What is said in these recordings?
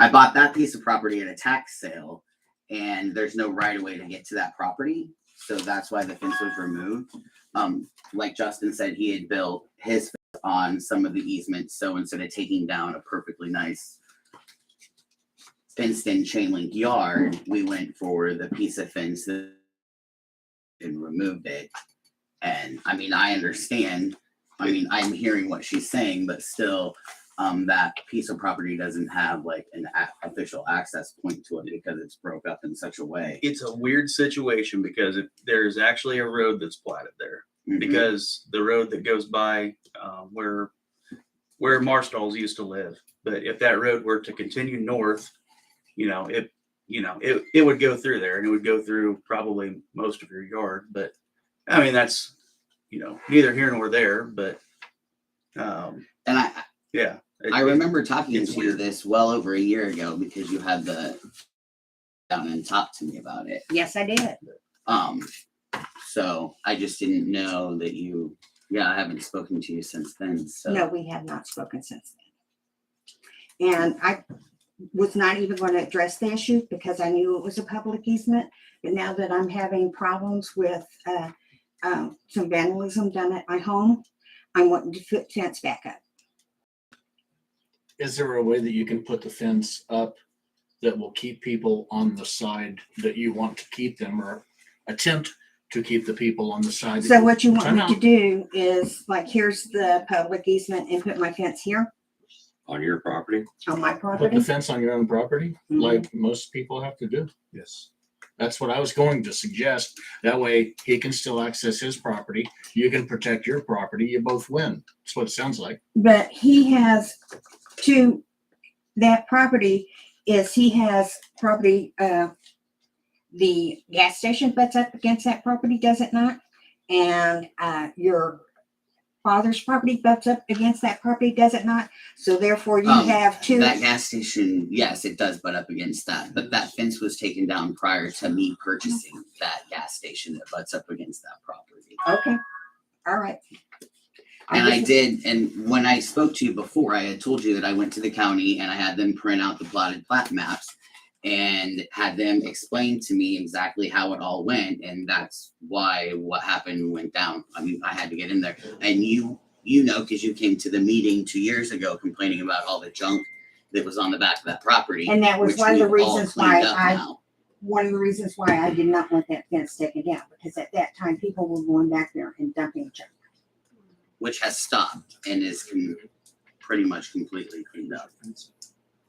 I bought that piece of property at a tax sale, and there's no right of way to get to that property. So that's why the fence was removed. Like Justin said, he had built his fence on some of the easements. So instead of taking down a perfectly nice fenced in chain link yard, we went for the piece of fence and removed it. And I mean, I understand. I mean, I'm hearing what she's saying, but still, that piece of property doesn't have like an official access point to it because it's broke up in such a way. It's a weird situation because there's actually a road that's platted there. Mhm. Because the road that goes by where Marstalls used to live. But if that road were to continue north, it would go through there, and it would go through probably most of your yard. But I mean, that's neither here nor there. But And I remember talking it's to you weird. this well over a year ago because you had the down and talked to me about it. Yes, I did. So I just didn't know that I haven't spoken to you since then. So No, we have not spoken since then. And I was not even going to address the issue because I knew it was a public easement. But now that I'm having problems with some vandalism done at my home, I'm wanting to put fence back up. Is there a way that you can put the fence up that will keep people on the side that you want to keep them, or attempt to keep the people on the side? So what you want me Time to out. do is, like, here's the public easement and put my fence here On your property? on my Put property. the fence on your own property, Mhm. like most people have to do. Yes. That's what I was going to suggest. That way he can still access his property. You can protect your property. You both win. That's what it sounds like. But he has that property he has property, the gas station butts up against that property, does it not? And your father's property butts up against that property, does it not? So therefore you have two. That gas station, yes, it does butt up against that, but that fence was taken down prior to me purchasing that gas station that butts up against that property. Okay, all right. And I did, and when I spoke to you before, I had told you that I went to the county and I had them print out the plotted plat maps and had them explain to me exactly how it all went, and that's why what happened went down. I mean, I had to get in there, and you know, because you came to the meeting 2 years ago complaining about all the junk that was on the back of that property. And that was which one of the we've all reasons why cleaned up now. one of the reasons why I did not want that fence taken down, because at that time people were going back there and dumping junk. Which has stopped and is pretty much completely cleaned up.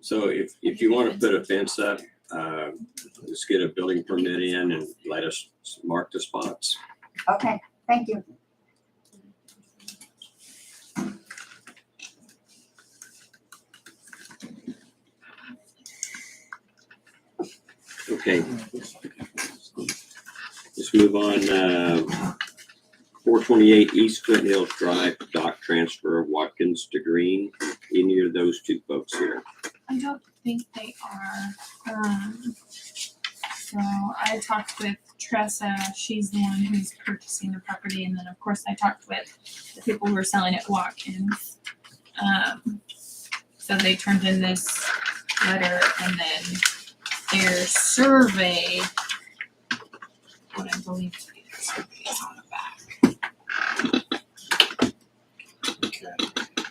So if you want to put a fence up, let's get a building permit in and let us mark the spots. Okay, thank you. Okay. Let's move on. 428 East Flint Hills Drive, dock transfer of Watkins to Green. Any of those two folks here? I don't think they are. So I talked with Tressa. She's the one who's purchasing the property, and then of course I talked with the people who are selling it, Watkins. So they turned in this letter, and then their survey, what I believe to be their survey, is on the back.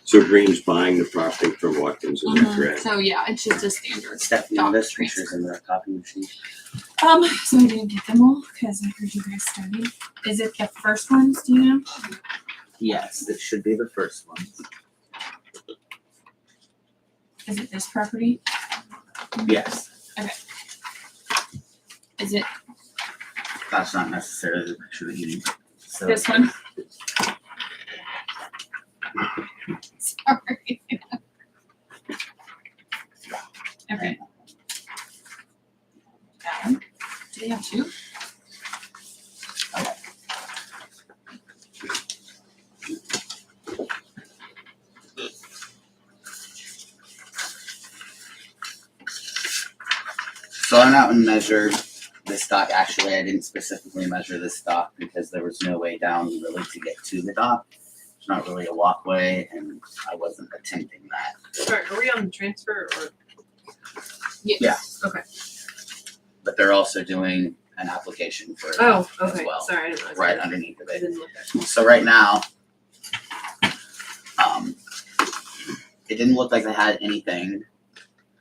So Green's buying the property from Watkins, is that correct? So yeah, it's just a standard. Stephanie, dock this transfer. picture's in the copy machine. So I didn't get them all because I heard you guys studied. Is it the first ones? Do you know? Yes, it should be the first one. Is it this property? Yes, Is it that's not necessarily the picture that you need. So this one? Sorry. Okay. That one. Do they have two? So I'm out and measured the stock. Actually, I didn't specifically measure the stock because there was no way down really to get to the dock. It's not really a walkway, and I wasn't attempting that. Sorry, are we on the transfer or? Yes. Okay. but they're also doing an application for it Oh, as okay. well, Sorry, I didn't realize. right that. underneath of I it. didn't look at it. So right now, it didn't look like they had anything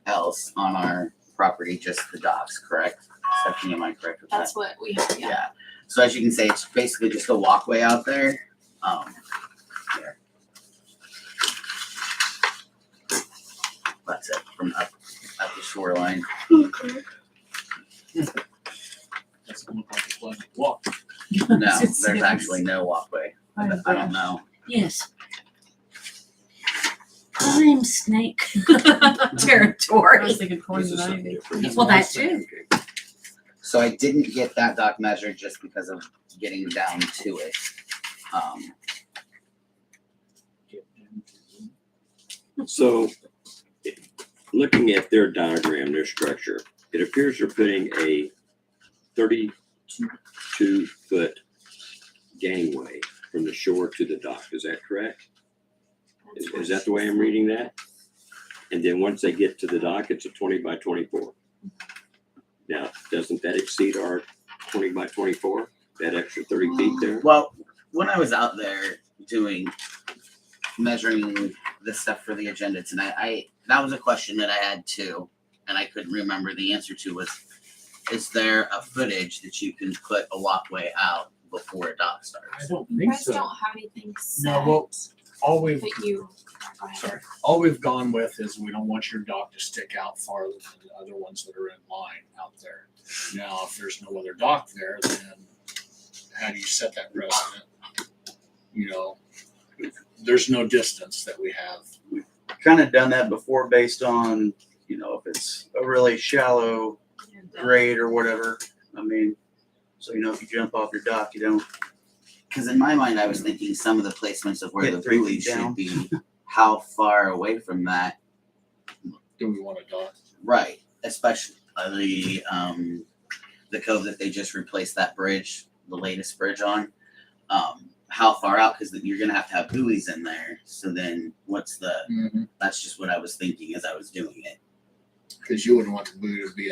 else on our property, just the docks, correct? Stephanie, am I correct with that? That's what we have, yeah. Yeah. So as you can see, it's basically just a walkway out there. Here. That's it from up at the shoreline. Doesn't look like a pleasant walk. No, It's- there's actually no walkway. I don't know. Yes. I'm snake I territory. was thinking This poison is something ivy. different. Well, that too. So I didn't get that dock measured just because of getting down to it. So, looking at their diagram, their structure, it appears they're putting a 32-foot gangway from the shore to the dock. Is that correct? Is that the way I'm reading that? And then once they get to the dock, it's a 20 by 24. Now, doesn't that exceed our 20 by 24? That extra 30 feet there? Well, when I was out there measuring this stuff for the agenda tonight, that was a question that I had too, and I couldn't remember the answer to was, is there a footage that you can put a walkway out before a dock I starts? don't You think guys so. don't have anything set. No, well, all we've, But you, go ahead. sorry, all we've gone with is we don't want your dock to stick out farther than the other ones that are in line out there. Now, if there's no other dock there, then how do you set that precedent? You know, there's no distance that we have. Kind of done that before based on, you know, if it's a really shallow grade or whatever. I mean, so, you know, if you jump off your dock, you don't. Because in my mind, I was thinking some of the placements of where Hit the 3 buoy feet down. should be, how far away from that, Do we want a dock? right? Especially the cove that they just replaced that bridge, the latest bridge on. How far out? Because you're gonna have buoys in there. So then, what's the? That's just what I was thinking as I was doing it. Because you wouldn't want the buoy to be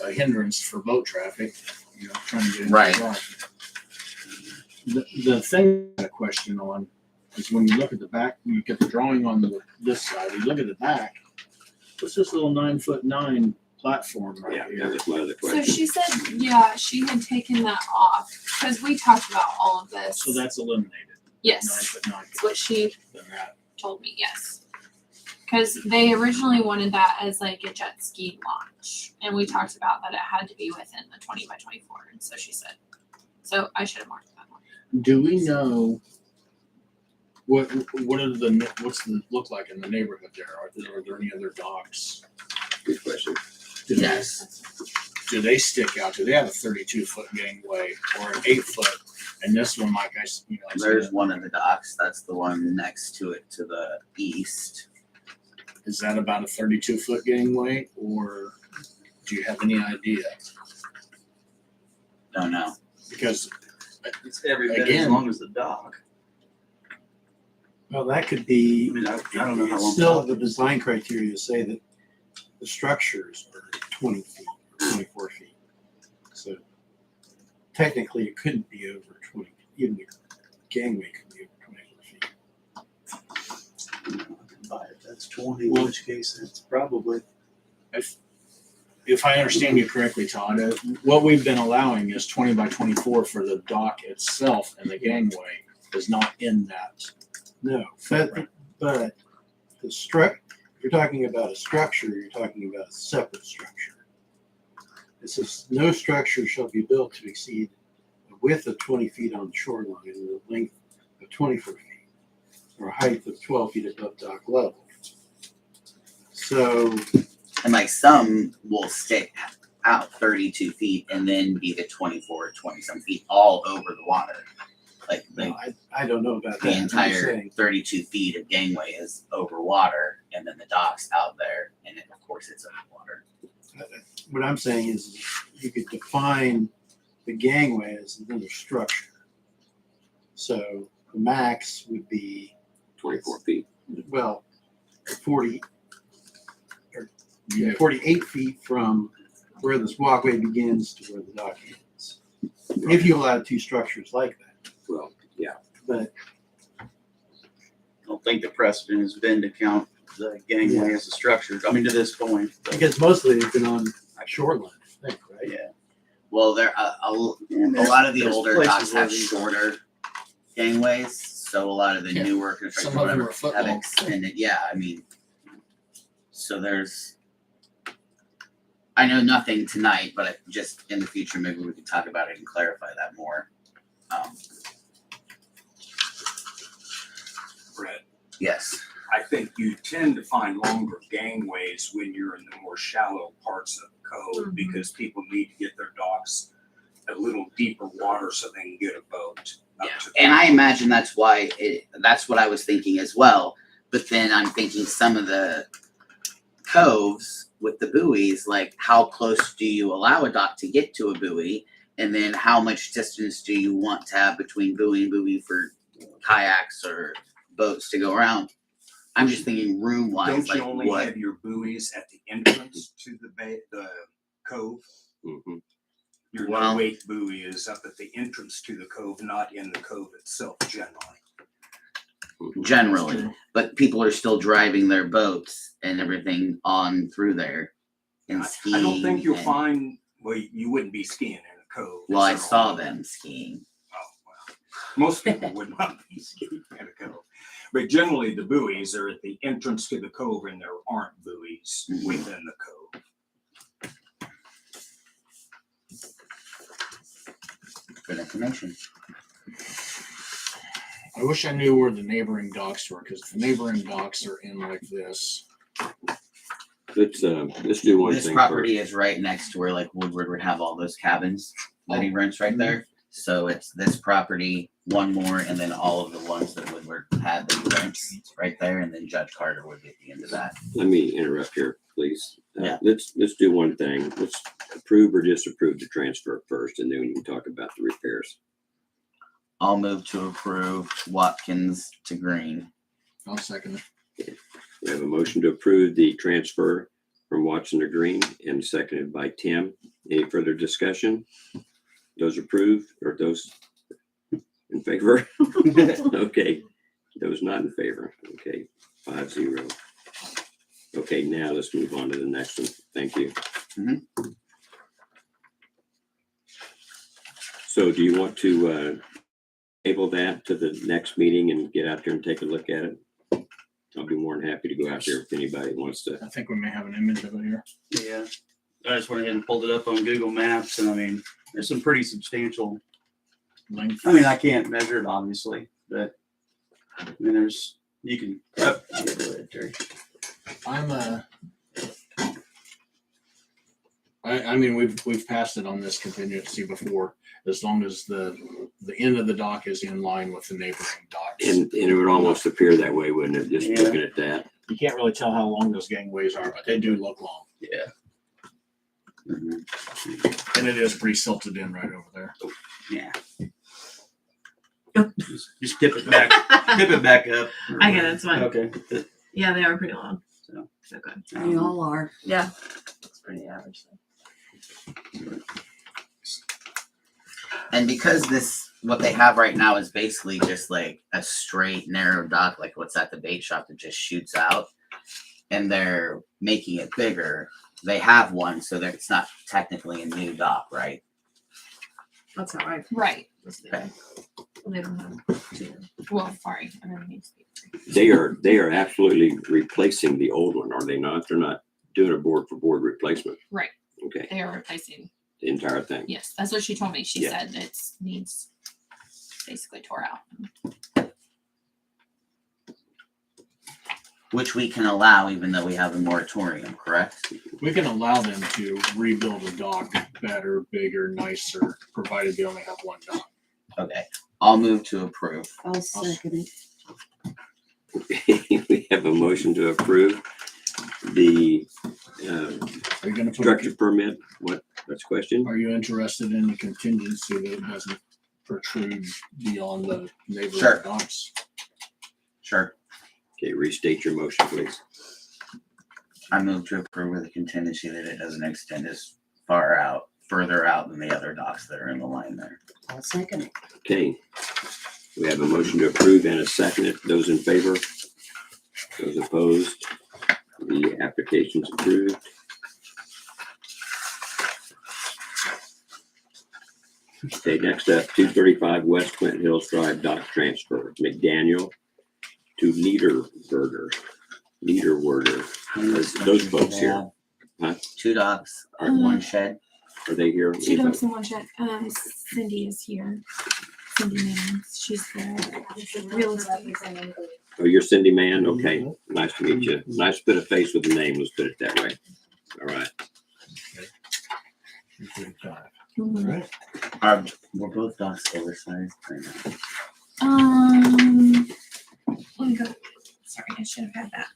a hindrance for boat traffic, you know, trying to get into Right. the dock. The thing I had a question on is when you look at the back, when you get the drawing on this side, you look at the back, what's this little 9'9" platform right Yeah, that here? was my other So question. she said, yeah, she had taken that off because we talked about all of this. So that's eliminated. Yes, 9'9". that's what she Then that, told me. Yes, because they originally wanted that as like a jet ski launch, and we talked about that it had to be within the 20 by 24. And so she said, so I should have marked that one. do we know what's the look like in the neighborhood there? Are there any other docks? Good question. Yes. Do they stick out? Do they have a 32-foot gangway or an 8-foot? And this one, like I said, There's one of the docks. That's the one next to it to the east. is that about a 32-foot gangway, or do you have any idea? Don't know. Because It's every bit as Again. long as the dock. Well, that could I be, mean, I don't know how long. still the design criteria say that the structures are 20 feet, 24 feet. So technically it couldn't be over 20, even the gangway could be over 24 feet. That's 20, in Well- which case it's probably. if I understand you correctly, Todd, what we've been allowing is 20 by 24 for the dock itself, and the gangway is not in that. No, Footprint. but the if you're talking about a structure, you're talking about a separate structure. It says no structure shall be built to exceed a width of 20 feet on the shoreline and a length of 24 feet, or a height of 12 feet above dock level. So And like some will stick out 32 feet and then be the 24, 20 some feet all over the water. Like no, I don't know about that. the I'm just entire saying, 32 feet of gangway is over water, and then the dock's out there, and then of course it's over water. what I'm saying is you could define the gangway as another structure. So the max would be, 24 feet. well, 40, or Yeah. 48 feet from where this walkway begins to where the dock ends. If you allow two structures like that, Well, yeah. but I don't think the precedent has been to count the gangway as a structure. I mean, to this point. but- because mostly they've been on shoreline, I think, right? Yeah. Well, there a lot of the There's older places docks where have these- shorter gangways, so a lot of the Yeah. newer construction Some of them whatever are foot have long. extended. Yeah, I mean, so there's. I know nothing tonight, but just in the future, maybe we could talk about it and clarify that more. Brett, Yes. I think you tend to find longer gangways when you're in the more shallow parts of the cove Mhm. because people need to get their docks a little deeper water so they can get a boat up Yeah, to the and I imagine that's why that's what I was thinking as well. But then I'm thinking some of the coves with the buoys, like how close do you allow a dock to get to a buoy? And then how much distance do you want to have between buoy and buoy for kayaks or boats to go around? I'm just thinking room wise, Don't like you only what? have your buoys at the entrance to the bay, the cove? Mm-hmm. Your Well- no-wake buoy is up at the entrance to the cove, not in the cove itself generally. Generally, but people are still driving their boats and everything on through there and skiing. I don't think you'll and- find, well, you wouldn't be skiing in a cove. Well, I Is there saw all- them skiing. Oh, well, most people would not be skiing in a cove. But generally, the buoys are at the entrance to the cove and there aren't buoys Mhm. within the cove. Good information. I wish I knew where the neighboring docks were, because the neighboring docks are in like this. Let's do one This thing property is right next to where like Woodward would have all those cabins that he rents right there. So it's this property, one more, and then all of the ones that Woodward had that he rents right there, and then Judge Carter would be at the end of that. Let me interrupt here, please. Yeah. Let's do one thing. Let's approve or disapprove the transfer first, and then we can talk about the repairs. I'll move to approve Watkins to Green. I'll second it. We have a motion to approve the transfer from Watson to Green and seconded by Tim. Any further discussion? Those approved or those in favor? Okay. Those not in favor. Okay, 5-0. Okay, now let's move on to the next one. Thank you. Mhm. So do you want to table that to the next meeting and get out there and take a look at it? I'll be more than happy to go out there if anybody wants to. I think we may have an image of it here. Yeah, I just went ahead and pulled it up on Google Maps, and I mean, there's some pretty substantial. Length. I mean, I can't measure it obviously, but I mean, there's you can. Oh, yeah, go ahead, Terry. I mean, we've passed it on this contingency before, as long as the end of the dock is in line with the neighboring docks. And it would almost appear that way, wouldn't it? Just Yeah. looking at that. You can't really tell how long those gangways are, but they do look long. Yeah. Mhm. And it is pretty silted in right over there. Yeah. Just tip it back up. I get it, it's fine. Okay. Yeah, they are pretty long. So. Okay. They all are. Yeah. It's pretty average. And because what they have right now is basically just like a straight narrow dock, like what's at the bait shop that just shoots out, and they're making it bigger. They have one, so that it's not technically a new dock, right? That's how I Right. was Okay. They don't have two. Well, sorry, I don't mean to speak. They are absolutely replacing the old one, are they not? They're not doing a board for board replacement. Right. Okay, They are replacing. the entire thing. Yes, that's what she told me. She Yeah. said it needs basically tore out. Which we can allow even though we have a moratorium, correct? We can allow them to rebuild a dock better, bigger, nicer, provided they only have one dock. Okay. I'll move to approve. I'll second Okay, it. we have a motion to approve the Are you gonna put, structure permit. What's the question? are you interested in the contingency that it doesn't protrude beyond the neighboring Sure. docks? Sure. Okay, restate your motion, please. I move to approve with a contingency that it doesn't extend as further out than the other docks that are in the line there. I'll second it. Okay. We have a motion to approve and a second. Those in favor? Those opposed? The application's approved. Okay, next up, 235 West Clinton Hills Drive dock transfer, McDaniel to Niederwerder. Those folks here, huh? 2 docks or 1 shed. Are they here? Two dumps and one shed. Cindy is here. Cindy Mannings. She's the real estate. Oh, you're Cindy Mann? Okay, nice to meet you. Nice to put a face with a name, let's put it that way. All right. 235. Mhm. Right. We're both docks oversized right now. Let me go. Sorry, I should have had that.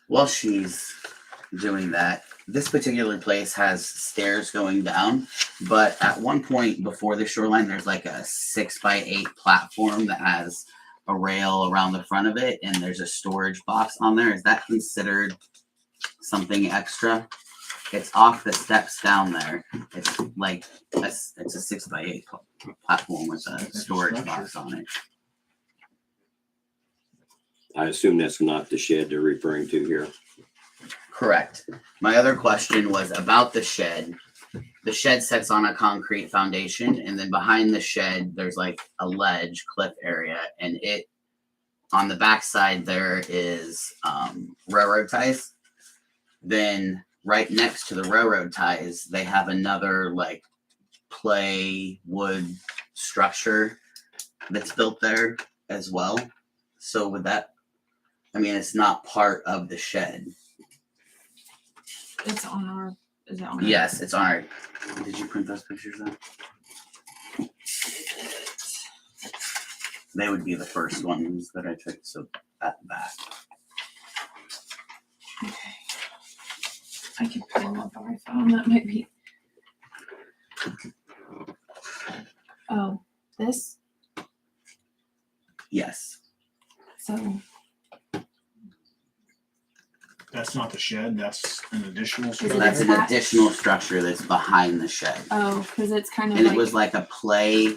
While she's doing that, this particular place has stairs going down, but at one point before the shoreline, there's like a 6x8 platform that has a rail around the front of it, and there's a storage box on there. Is that considered something extra? It's off the steps down there. It's like it's a 6x8 platform with a storage box on it. I assume that's not the shed they're referring to here. Correct. My other question was about the shed. The shed sits on a concrete foundation, and then behind the shed, there's like a ledge cliff area, and it on the backside there is railroad ties. Then right next to the railroad ties, they have another like play wood structure that's built there as well. So would that, I mean, it's not part of the shed. It's on our. Is it on? our- Yes, it's on our. Did you print those pictures out? They would be the first ones that I took. So at the back. Okay. I can put them up on my phone. That might be. Oh, this. Yes. So That's not the shed, that's an additional it structure. That's an attached? additional structure that's behind the shed. oh, because it's kind of And like it was like a play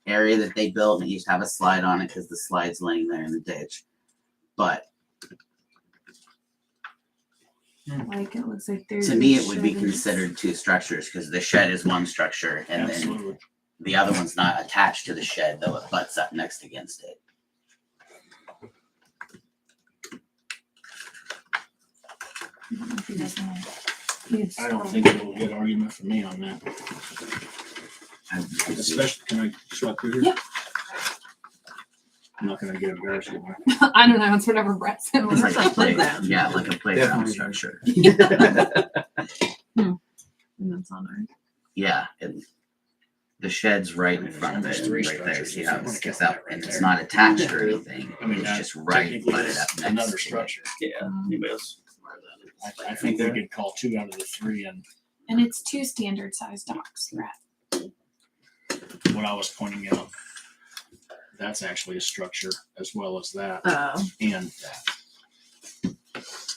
area that they built, and it used to have a slide on it because the slide's laying there in the ditch. But it looks like there's. to me, it would be considered 2 structures because the shed is 1 structure, and then Absolutely. the other one's not attached to the shed, though it butts up next against it. I don't think it'll get argument from me on that. Especially, can I swap through here? Yeah. I'm not gonna get embarrassed anymore. I don't know. It's whatever Brett said. It's like a playground. Yeah, like a playground Definitely. structure. And that's on our. Yeah, the shed's right in front of it, There's 3 right there. structures, See if how you it wanna sticks count out, that right and it's there. not attached or anything. I mean, It's that just right technically butted is up next another to it. structure. Yeah. Anybody else? I think we could call 2 out of the 3, and And it's 2 standard size docks, right? what I was pointing out, that's actually a structure as well as that, Oh, and that.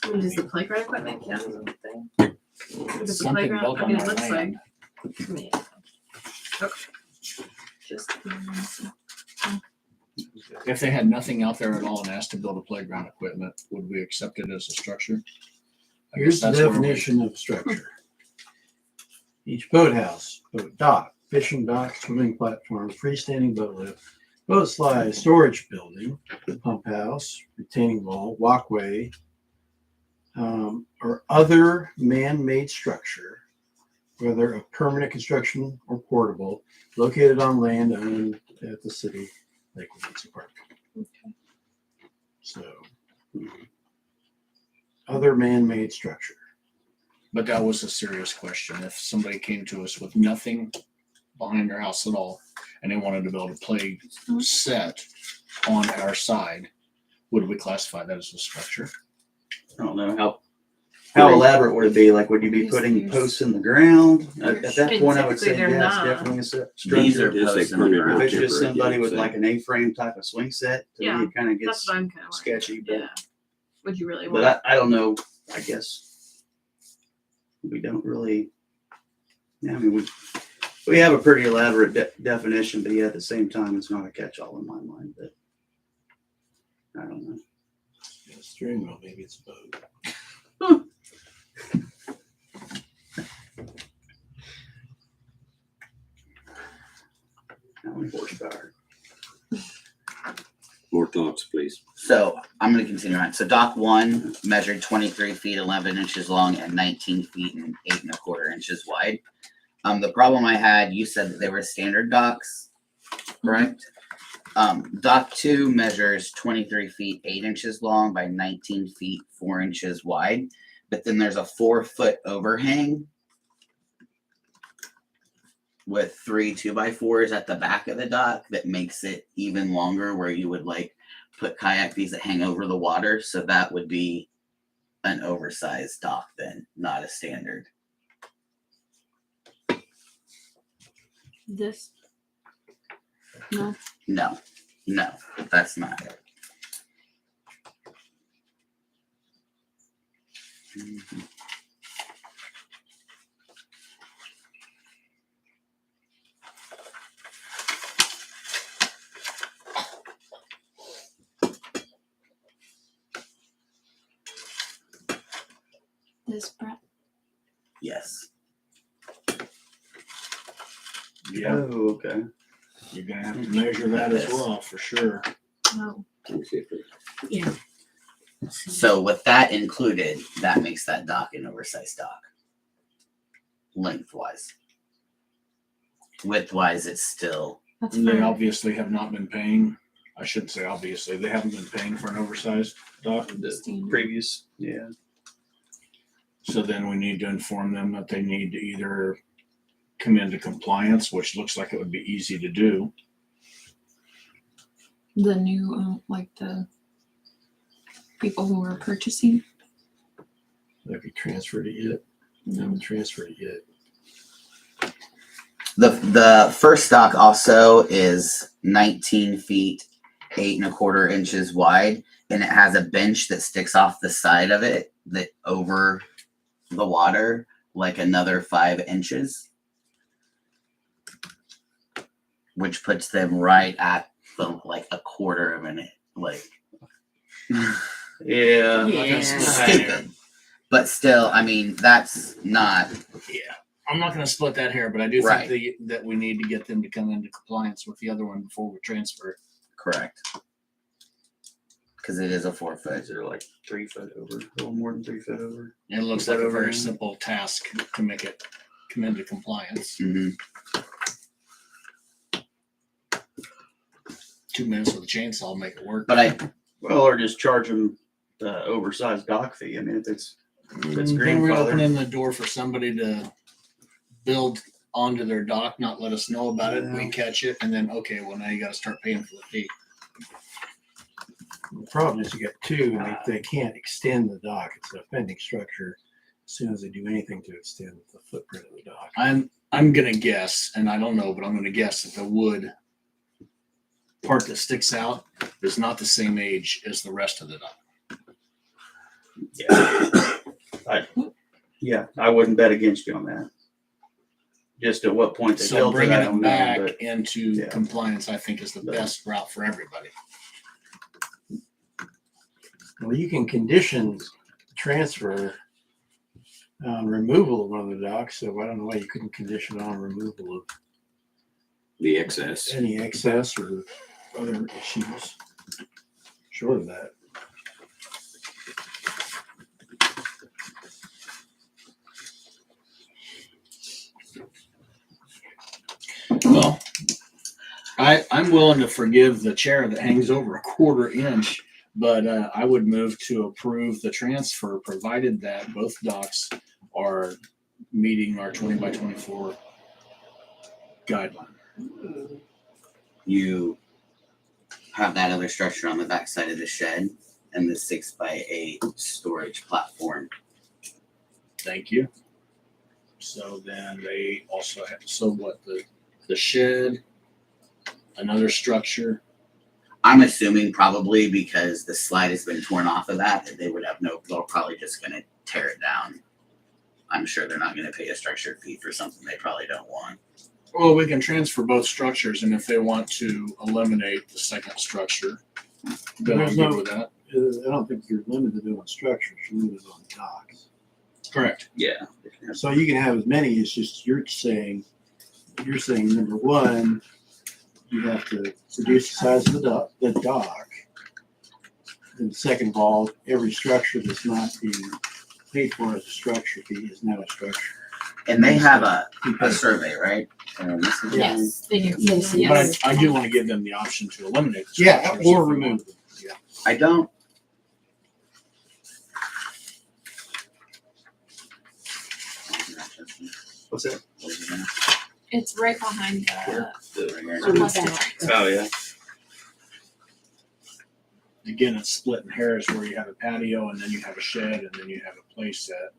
what is the playground equipment? Yeah. What is the Something playground? built I on mean, it our looks like. land. I mean, okay. Just. If they had nothing out there at all and asked to build a playground equipment, would we accept it as a structure? I guess Here's the that's where we- definition of structure. Each boathouse, boat dock, fishing dock, swimming platform, freestanding boat lift, boat slide, storage building, pump house, retaining wall, walkway, or other man-made structure, whether of permanent construction or portable, located on land owned at the city Lakewood Beach Park. So, other man-made structure. But that was a serious question. If somebody came to us with nothing behind their house at all, and they wanted to build a play set on our side, would we classify that as a structure? I don't know how elaborate would it be? Like, would you be Yes, putting there's- posts in the ground? At that And point, I would say, typically they're yeah, it's not. definitely a These structure. are Just posts like in the permanent ground. If it's just temporary, somebody yeah, with so- like an A-frame type of swing set, to Yeah, me, it kind of That's gets what I'm kind of sketchy, but. Yeah. Would you really want? But I don't know, I guess we don't really, yeah, I mean, we have a pretty elaborate definition, but yeah, at the same time, it's not a catch-all in my mind, but I don't know. Yeah, steering wheel, maybe it's a boat. How many horsepower? More thoughts, please. So I'm gonna continue on. So dock 1 measured 23 feet 11 inches long and 19 feet and 8 1/4 inches wide. The problem I had, you said that they were standard docks, correct? Dock 2 measures 23 feet 8 inches long by 19 feet 4 inches wide, but then there's a 4-foot overhang with 3 2x4s at the back of the dock that makes it even longer, where you would like put kayak fees that hang over the water. So that would be an oversized dock then, not a standard. This. No. No, that's not it. Mhm. This Brett. Yes. Yeah, Oh, okay. you're gonna have to measure that as well, for sure. Oh. Let me see if it- So with that included, that makes that dock an oversized dock. Lengthwise. Widthwise, it's still, That's They for, obviously have not been paying, I shouldn't say obviously, they haven't been paying for an oversized dock. The Standard. previous, yeah. So then we need to inform them that they need to either come into compliance, which looks like it would be easy to do. the new, like the people who are purchasing. Have you transferred it yet? I haven't transferred it yet. the first dock also is 19 feet 8 1/4 inches wide, and it has a bench that sticks off the side of it that over the water like another 5 inches, which puts them right at the like a quarter of an like Yeah. Yeah. stupid. But still, I mean, that's not Yeah, I'm not gonna split that hair, but I do Right. think that we need to get them to come into compliance with the other one before we transfer it. correct. Because it is a 4-foot. They're like 3 foot over, a little more than 3 foot over. It looks Is that like a over very now? simple task to make it come into compliance. Mhm. 2 minutes with a chainsaw will make it work. But I, Well, or just charge them the oversized dock fee. I mean, if it's Then we're grandfather. opening the door for somebody to build onto their dock, not let us know about it, we catch it, and then, okay, well, now you gotta start paying for the fee. The problem is you got 2, and they can't extend the dock. It's an offending structure as soon as they do anything to extend the footprint of the dock. I'm gonna guess, and I don't know, but I'm gonna guess that the wood part that sticks out is not the same age as the rest of the dock. Yeah, I wouldn't bet against you on that. Just at what point they So built it, bringing I it don't know, back but into yeah. compliance, I think, is the best route for everybody. Well, you can condition transfer on removal of one of the docks, so I don't know why you couldn't condition on removal of The excess. any excess or other issues. Short of that. Well, I'm willing to forgive the chair that hangs over a 1/4 inch, but I would move to approve the transfer, provided that both docks are meeting our 20 by 24 guideline. You have that other structure on the backside of the shed and the 6x8 storage platform. Thank you. So then they also have, so what, the shed, another structure. I'm assuming probably because the slide has been torn off of that they would have they're probably just gonna tear it down. I'm sure they're not gonna pay a structure fee for something they probably don't want. Well, we can transfer both structures, and if they want to eliminate the second structure, then I'm There's good no- with that. I don't think you're limited on structures, you're limited on docks. Correct. Yeah. So you can have as many, it's just you're saying number one, you have to reduce the size of the dock. And second of all, every structure that's not being paid for as a structure fee is now a structure. And they have a Because survey, right? This is- Yes, they do. Yes, Yes. But I do want to give them the option to eliminate the yeah, structures. or if they remove want. them. Yeah. I don't. What's that? It's right behind the On the West back. District. Oh, yeah. Again, it's splitting hairs where you have a patio and then you have a shed and then you have a play set.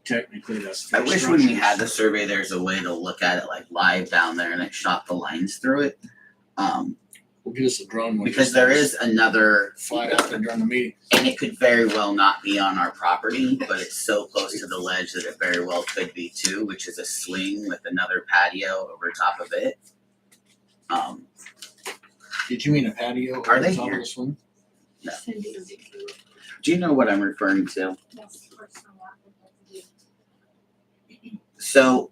Technically, that's. I three wish when we structures. had the survey, there's a way to look at it like live down there and it shot the lines through it. We'll get us a drone. one Because just there to is another, fly out there during the meeting. and it could very well not be on our property, but it's so close to the ledge that it very well could be too, which is a swing with another patio over top of it. Did you mean a patio? Are over they top of here? the swing? Cindy. Do you know what I'm referring to? Yes, of course, I want them to So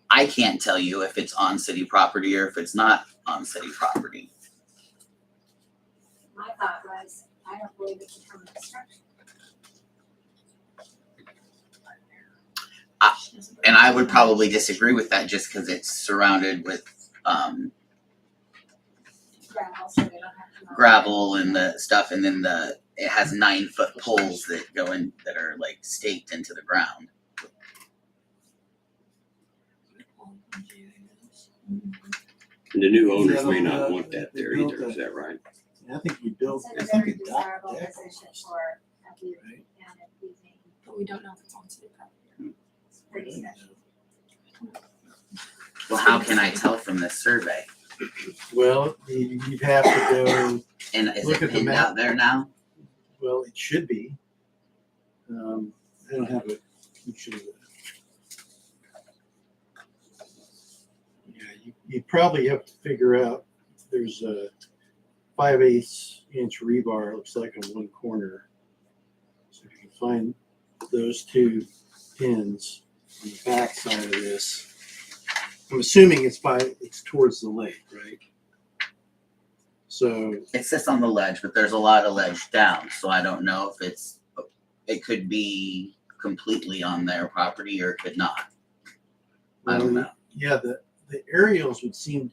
I can't tell you if it's on city property or if it's not on city property. My thought was, I don't believe it's a permanent structure. do. And I would probably disagree with that just because it's surrounded with Gravel, so they don't have to. mow. gravel and the stuff, and then it has 9-foot poles that go in that are like staked into the ground. And the new owners Yeah, may the- not want that they there built either, is that. that right? I think you built, It's I a think very a dock desirable deck. position for a beauty Right. and a using. But we don't know if it's on city property. It's pretty special. Well, how can I tell from this survey? Well, you'd have to go, And is Look it at the pinned map. out there now? well, it should be. I don't have it. You should have. Yeah, you probably have to figure out, there's a 5/8 inch rebar, it looks like on one corner. So if you can find those two pins on the back side of this. I'm assuming it's towards the lake, right? So It sits on the ledge, but there's a lot of ledge down, so I don't know if it could be completely on their property or it could not. I don't know. yeah, the aerials would seem,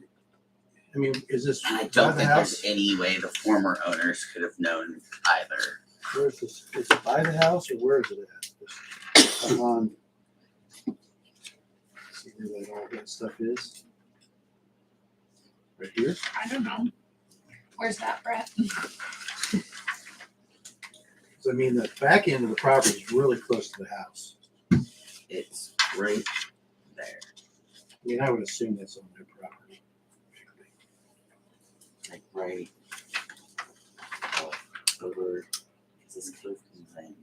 I mean, is this And I by don't the think house? there's any way the former owners could have known either. Where's this, is it by the house or where is it at? Come on. See where all that stuff is? Right here? I don't know. Where's that, Brett? 'Cause I mean, the back end of the property is really close to the house. It's right there. I mean, I would assume that's on their property. Like right over. Is this close to the thing?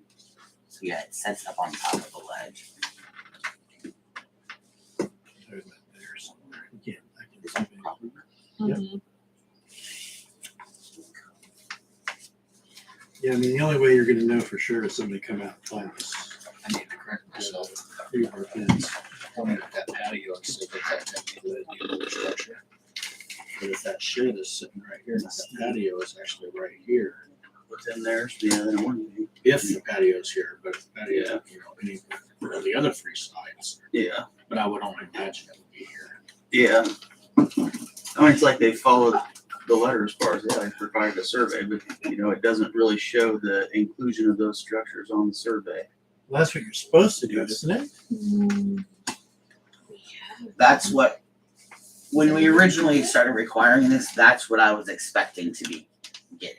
So yeah, it sets up on top of the ledge. There's that there somewhere. Again, I can zoom in. Yep. Mhm. Yeah, I mean, the only way you're gonna know for sure is somebody come out and find this. I need to correct myself. Rebar pins. I pointed at that patio and said that that technically would be another structure. But if that shed is sitting right here, and that patio is actually right here. What's in there? Yeah, then it wouldn't be. If the patio's here, but if the patio, any of the other three sides. Yeah. But I would only imagine it would be here. Yeah. I mean, it's like they followed the letter as far as, yeah, they provided a survey, but, it doesn't really show the inclusion of those structures on the survey. Well, that's what you're supposed to do, isn't it? That's what, when we originally started requiring this, that's what I was expecting to be getting.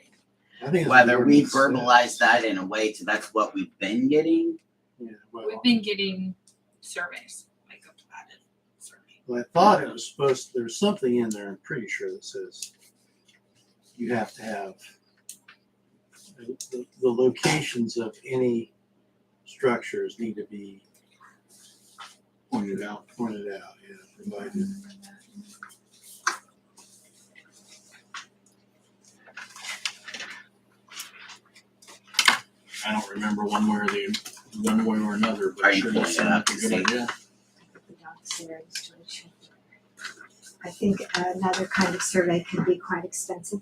I think it's Whether we ordinance says. verbalize that in a way to that's what we've been getting. Yeah, well, We've been getting surveys, like a platted survey. well, I thought it was supposed, there's something in there, I'm pretty sure that says you have to have the locations of any structures need to be Pointed out. yeah, provided. I don't remember one way or another, but Are you sure pulling that it sounds up like a to good see? idea. I think another kind of survey could be quite expensive.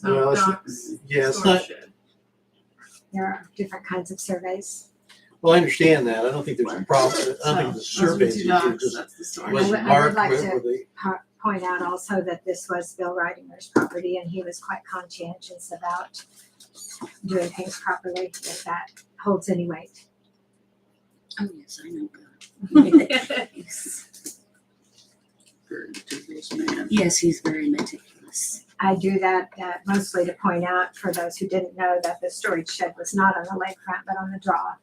Well, it's- Docks, yeah, it's storage not, shed. There are different kinds of surveys. well, I understand that. I don't think there's a problem. I don't think So, the those are the surveys, two you docks, just, that's the storage. was I it would marked like with, to- were they? Point out also that this was Bill Ridimer's property and he was quite conscientious about doing things properly, if that holds any weight. Oh, yes, I know God. Very meticulous man. Yes, he's very meticulous. I do that mostly to point out for those who didn't know that the storage shed was not on the lakefront but on the draw.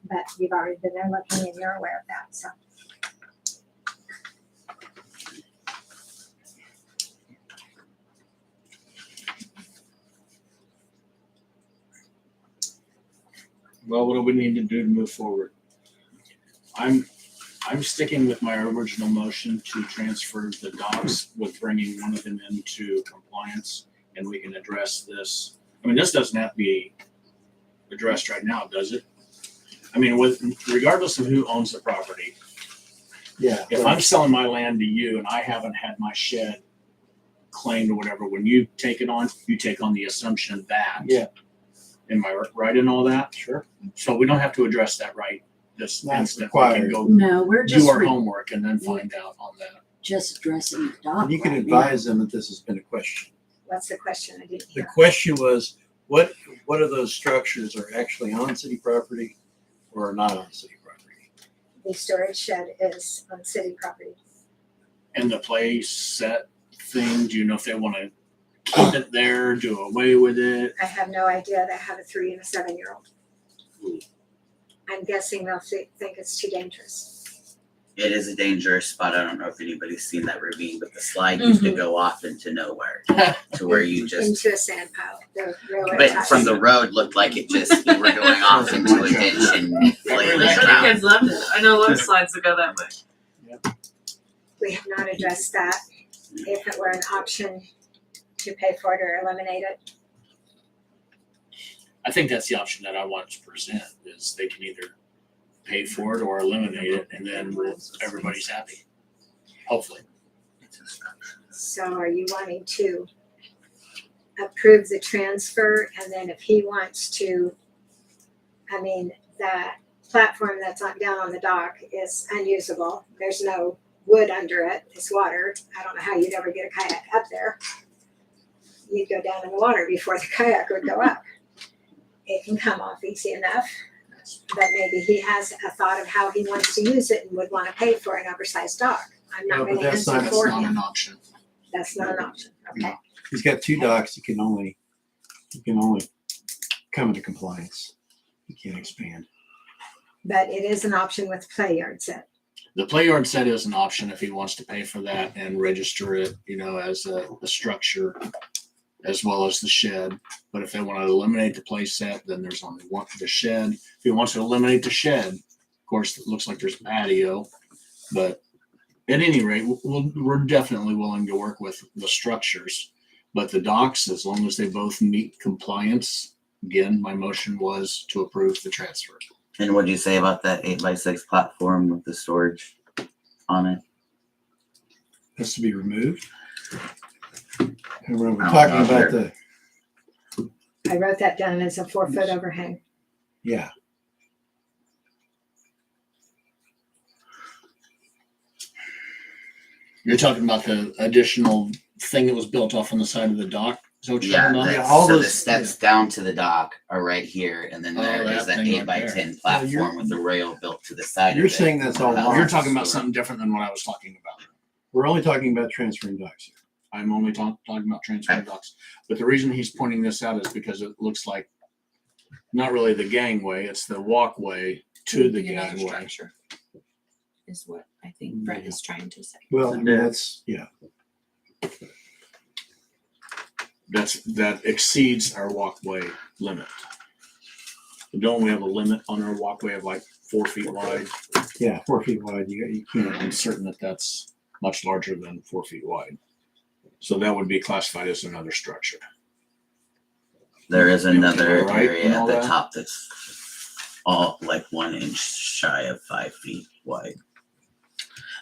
But you've already been there looking and you're aware of that, so. Well, what do we need to do to move forward? I'm sticking with my original motion to transfer the docks with bringing one of them into compliance, and we can address this. I mean, this doesn't have to be addressed right now, does it? I mean, regardless of who owns the property, Yeah. if I'm selling my land to you and I haven't had my shed claimed or whatever, when you take it on, you take on the assumption that. Yeah. Am I right in all that? Sure. So we don't have to address that right this Not instant. We can required. go No, we're do just, our homework and then find out on that. just addressing the dock. And you can right now. advise them that this has been a question. What's the question? I didn't The hear. question was, what of those structures are actually on city property or are not on city property? The storage shed is on city property. And the play set thing, do you know if they want to keep it there, do away with it? I have no idea. They have a 3 and a 7-year-old. I'm guessing they'll think it's too dangerous. It is a dangerous spot. I don't know if anybody's seen that ravine, but the slide used to go off into nowhere to where you just, Into a sand pile. The railroad but ties. from the road looked like it just, you were going off into a ditch and flailing The around. kids loved it. I know a lot of slides that go that way. We have not addressed that. If it were an option to pay for it or eliminate it, I think that's the option that I want to present, is they can either pay for it or eliminate it, and then everybody's happy. Hopefully. so are you wanting to approve the transfer and then if he wants to, I mean, that platform that's down on the dock is unusable. There's no wood under it, it's water. I don't know how you'd ever get a kayak up there. You'd go down in the water before the kayak would go up. It can come off easy enough, but maybe he has a thought of how he wants to use it and would want to pay for an oversized dock. I'm No, not but gonna that's answer not- for Not him. an option. That's not an option, okay? He's got 2 docks. He can only come into compliance. He can't expand. But it is an option with play yard set. The play yard set is an option if he wants to pay for that and register it, as a structure as well as the shed. But if they want to eliminate the play set, then there's only one, the shed. If he wants to eliminate the shed, of course, it looks like there's a patio. But at any rate, we're definitely willing to work with the structures. But the docks, as long as they both meet compliance, again, my motion was to approve the transfer. And what'd you say about that 8x6 platform with the storage on it? Has to be removed. And we're I don't talking know, about there. the, I wrote that down as a 4-foot overhang. yeah. You're talking about the additional thing that was built off on the side of the dock? So what you're Yeah, talking about? Yeah, all so the those- steps down to the dock are right here, and then Oh, there is that that thing 8x10 Yeah, you're- platform with a rail built to the side You're of it. saying that's all About lots. You're the talking about store. something different than what I was talking about. We're only talking about transferring docks here. I'm only talking about transferring docks. But the reason he's pointing this out is because it looks like not really the gangway, it's the walkway to the Be another gangway. structure, is what I think Brett is trying to say. Well, I mean, that's, yeah. That exceeds our walkway limit. Don't we have a limit on our walkway of like 4 feet wide? Yeah, 4 feet wide, you can't. I'm certain that that's much larger than 4 feet wide. So that would be classified as another structure. There is another Right, area and at all the that? top that's all like 1 inch shy of 5 feet wide.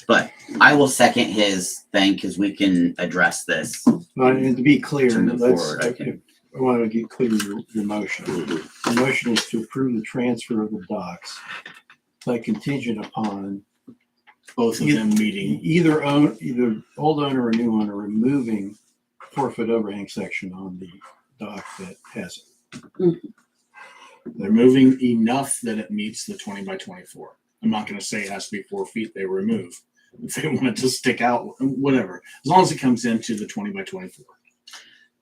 But I will second his thing because we can address this. Well, and to be clear, To move let's, forward, okay. I want to get clear your motion. The motion is to approve the transfer of the docks, but contingent upon Both of them meeting. either old owner or new owner removing 4-foot overhang section on the dock that has it. They're moving enough that it meets the 20 by 24. I'm not going to say it has to be 4 feet. They remove. If they want it to stick out, whatever, as long as it comes into the 20 by 24.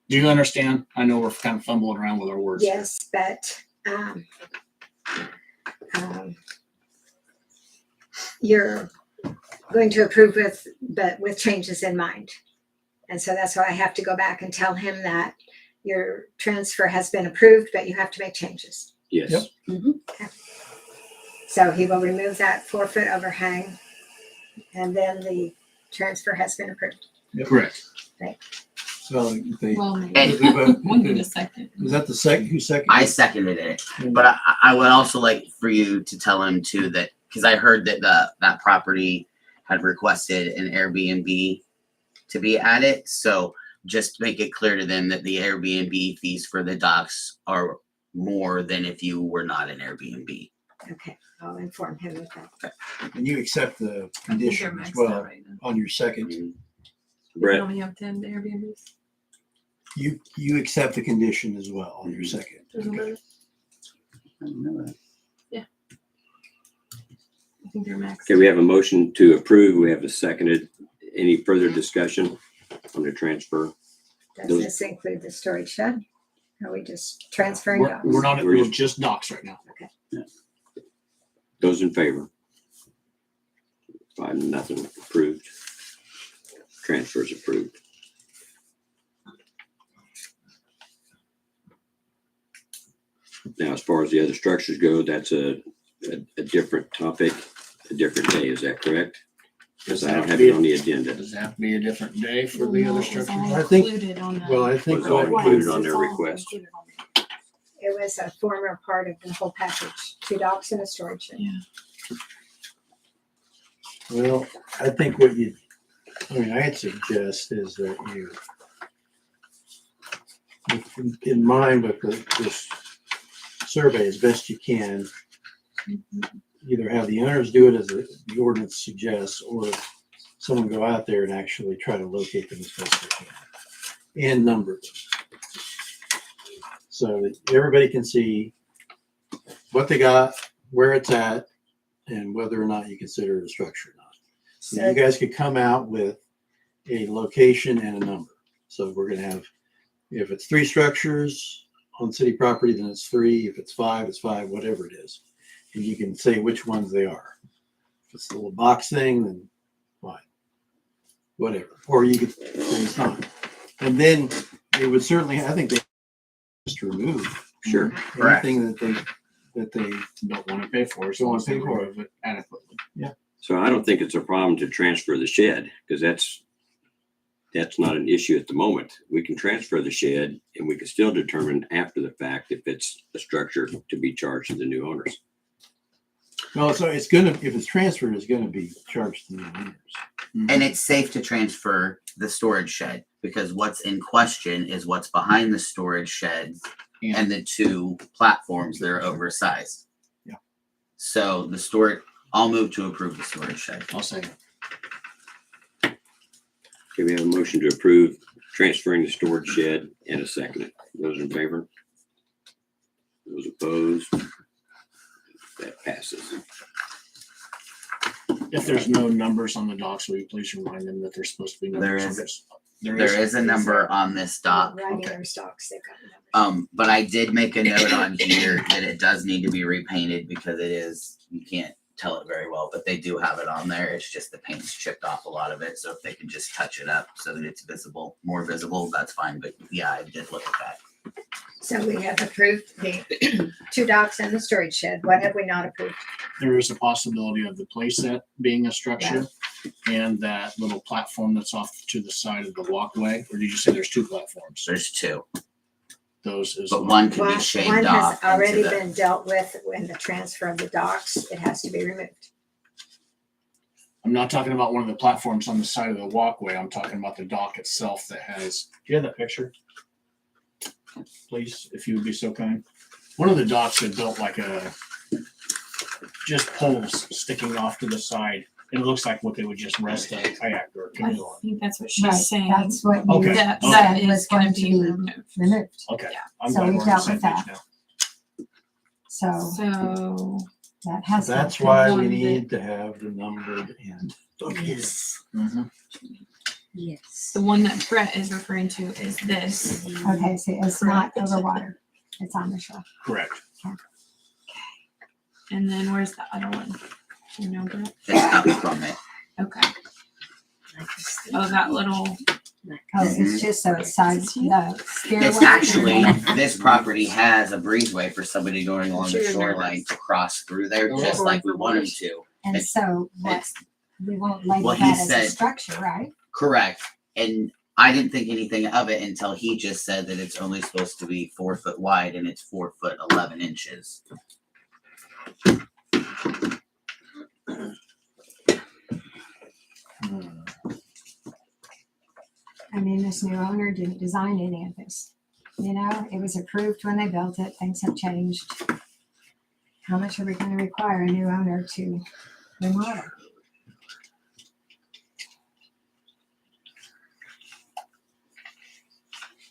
Do you understand? I know we're kind of fumbling around with our words. here. Yes, but, you're going to approve but with changes in mind. And so that's why I have to go back and tell him that your transfer has been approved, but you have to make changes. Yes. Yep. So he will remove that 4-foot overhang, and then the transfer has been approved. Correct. So they, Well, And- maybe. We need a second. is that the second, who seconded? I seconded it, but I would also like for you to tell him too that, because I heard that that property had requested an Airbnb to be added. So just make it clear to them that the Airbnb fees for the docks are more than if you were not an Airbnb. Okay, I'll inform him of that. And you accept the I think they're condition as maxed well out right now. on your second. We Brett, only have 10 Airbnbs. You accept the condition as well on your second. Doesn't Okay. matter. I think they're maxed. okay, we have a motion to approve. We have a seconded. Any further discussion on the transfer? Does Those- this include the storage shed? Are we just transferring We're, docks? we're not, We're we're just docks right now. Those in favor? 5-0 approved. Transfers approved. Now, as far as the other structures go, that's a different topic, a different day. Is that correct? Because I don't have it on the agenda. Does that have to be a different day for the No, other it was structures? all I think- included on the Well, I think Was all what included request. on their It's all request. included on there. It was a former part of the whole package, 2 docks and a storage shed. Well, I think I'd suggest is that you, in mind with this survey as best you can, either have the owners do it as the ordinance suggests, or someone go out there and actually try to locate them as best they can and number them. So that everybody can see what they got, where it's at, and whether or not you consider it a structure or not. So you guys could come out with a location and a number. So we're gonna have, if it's 3 structures on city property, then it's 3. If it's 5, it's 5, whatever it is. And you can say which ones they are. If it's a little box thing, then fine. Whatever. Or you could say it's not. And then they would certainly, I think they just remove Sure. anything that they Don't want to pay for it. Don't wanna so pay for it. remove it adequately. So I don't think it's a problem to transfer the shed, because that's not an issue at the moment. We can transfer the shed and we can still determine after the fact if it's a structure to be charged to the new owners. Well, so it's gonna, if it's transferred, it's gonna be charged to the owners. And it's safe to transfer the storage shed because what's in question is what's behind the storage sheds and the 2 platforms that are oversized. Yeah. So the storage, I'll move to approve the storage shed. I'll say, Okay, we have a motion to approve transferring the storage shed, and a second. Those in favor? Those opposed? That passes. If there's no numbers on the docks, will you please remind them that there's supposed to be There numbers? is. There There is a number on this dock. Regular stocks, they've got numbers. But I did make a note on here that it does need to be repainted because it is, you can't tell it very well, but they do have it on there. It's just the paint's chipped off a lot of it. So if they can just touch it up so that it's visible, more visible, that's fine. But yeah, I did look at that. So we have approved the 2 docks and the storage shed. What have we not approved? There is a possibility of the playset being a structure and that little platform that's off to the side of the walkway. Or did you say there's 2 platforms? There's 2, Those is. but one can One be shaved one off. has already into the- been dealt with in the transfer of the docks. It has to be removed. I'm not talking about one of the platforms on the side of the walkway. I'm talking about the dock itself that has, do you have that picture? Please, if you would be so kind. One of the docks had built like just poles sticking off to the side. It looks like what they would just rest a kayak or a I canoe on. think that's what she's Right, saying. that's what you Okay. That, Okay. that said was is gonna going to be be removed. removed. Okay. Yeah. I'm So glad we we're on the dealt same with page that. now. So So, that has. to That's be- why one we that- need to have the numbered end. Yes, Mhm. yes. the one that Brett is referring to is this. Okay, see, it's not over water. It's on the shore. Correct. And then where's the other one? Do you know, Brett? It's up from it. Okay. Like this thing. Oh, that little, Like Oh, this. it's just so it's side, the stairway. It's actually, this property has a breezeway for somebody going along the Sure, shoreline to cross through there, Oh, just like we want them to. And so what, It's we won't label Well, he that as a said- structure, right? correct. And I didn't think anything of it until he just said that it's only supposed to be 4 foot wide and it's 4 foot 11 inches. Hmm. I mean, this new owner didn't design any of this. You know, it was approved when they built it. Things have changed. How much are we gonna require a new owner to remodel?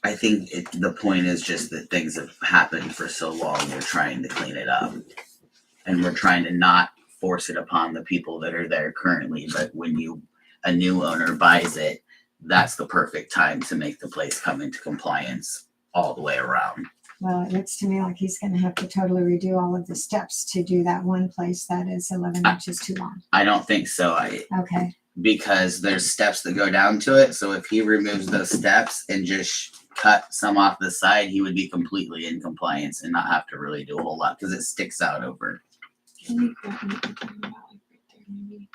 I think the point is just that things have happened for so long, we're trying to clean it up. And we're trying to not force it upon the people that are there currently, but when a new owner buys it, that's the perfect time to make the place come into compliance all the way around. Well, it looks to me like he's gonna have to totally redo all of the steps to do that one place that is 11 inches too long. I don't think so, Okay, because there's steps that go down to it, so if he removes those steps and just cut some off the side, he would be completely in compliance and not have to really do a whole lot, because it sticks out over. can you grab me the thing about, like, right there, maybe?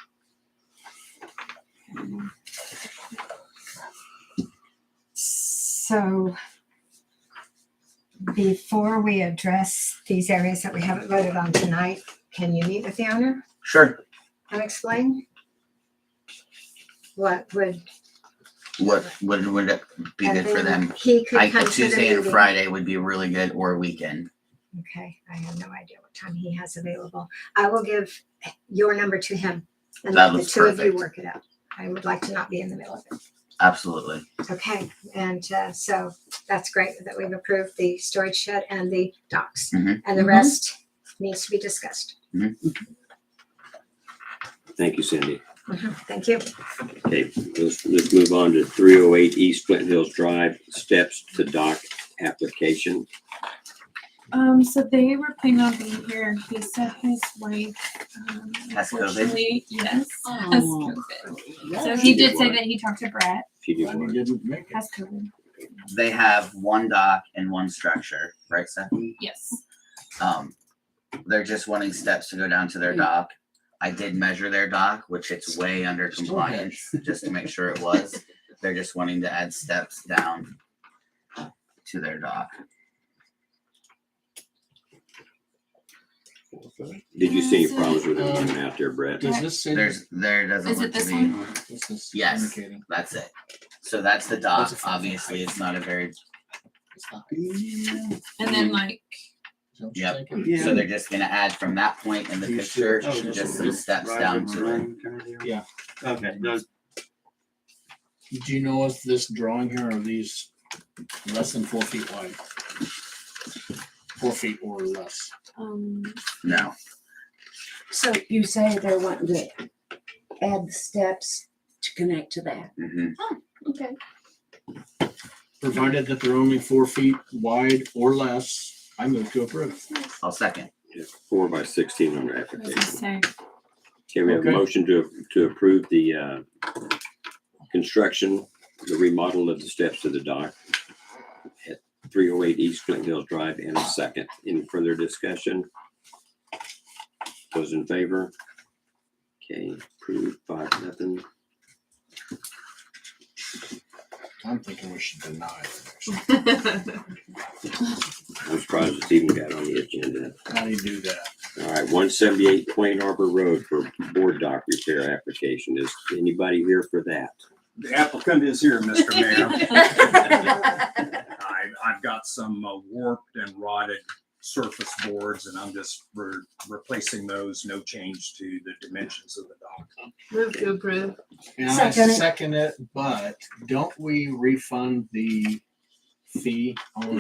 so before we address these areas that we haven't voted on tonight, Can you meet with the owner Sure. and explain? What would? What would it be and good for then them? He could Like come a to the Tuesday and meeting. Friday would be really good, or a weekend. Okay, I have no idea what time he has available. I will give your number to him and That let the was two of you perfect. work it out. I would like to not be in the middle of it. Absolutely. Okay, and so that's great that we've approved the storage shed and the docks. Mhm. And the Mhm. rest needs to be discussed. Thank you, Cindy. Thank you. Okay, let's move on to 308 East Flint Hills Drive, steps to dock application. So they were planning on being here. He said his wife, Has COVID? unfortunately, yes, has Oh. COVID. So he did say that he talked to Brett, She did Glad one. you didn't make it. has COVID. They have one dock and one structure, right, Stephanie? Yes. They're just wanting steps to go down to their dock. I did measure their dock, which it's way under compliance, just to make sure it was. They're just wanting to add steps down to their dock. Did you see any problems with it coming out there, Brett? Does this say? There doesn't Is it look to this be. one? What's this Yes. indicating? That's it. So that's the dock. What's it for? Obviously, it's not a very, It's not. And then like, Is that what you're Yep. thinking? so they're just gonna add from that point in the You picture, should- just some steps down to it. Okay, those, Do you know if this drawing here are these less than 4 feet wide? 4 feet or less? No. So you say they're wanting to add the steps to connect to that? Mhm. Okay. Provided that they're only 4 feet wide or less, I move to approve. I'll second. It's 4 by 16 on the What does it application. say? Okay, we have a Okay. motion to approve the construction, the remodel of the steps to the dock at 308 East Flint Hills Drive, and a second. Any further discussion? Those in favor? Okay, approved 5-0. I'm thinking we should deny it. I'm surprised it's even got on the agenda. How do you do that? All right, 178 Plain Harbor Road for board dock repair application. Is anybody here for that? The applicant is here, Mr. Mayor. I've got some warped and rotted surface boards, and I'm just replacing those. No change to the dimensions of the dock. Move to approve. And I Second it. second it, but don't we refund the fee on?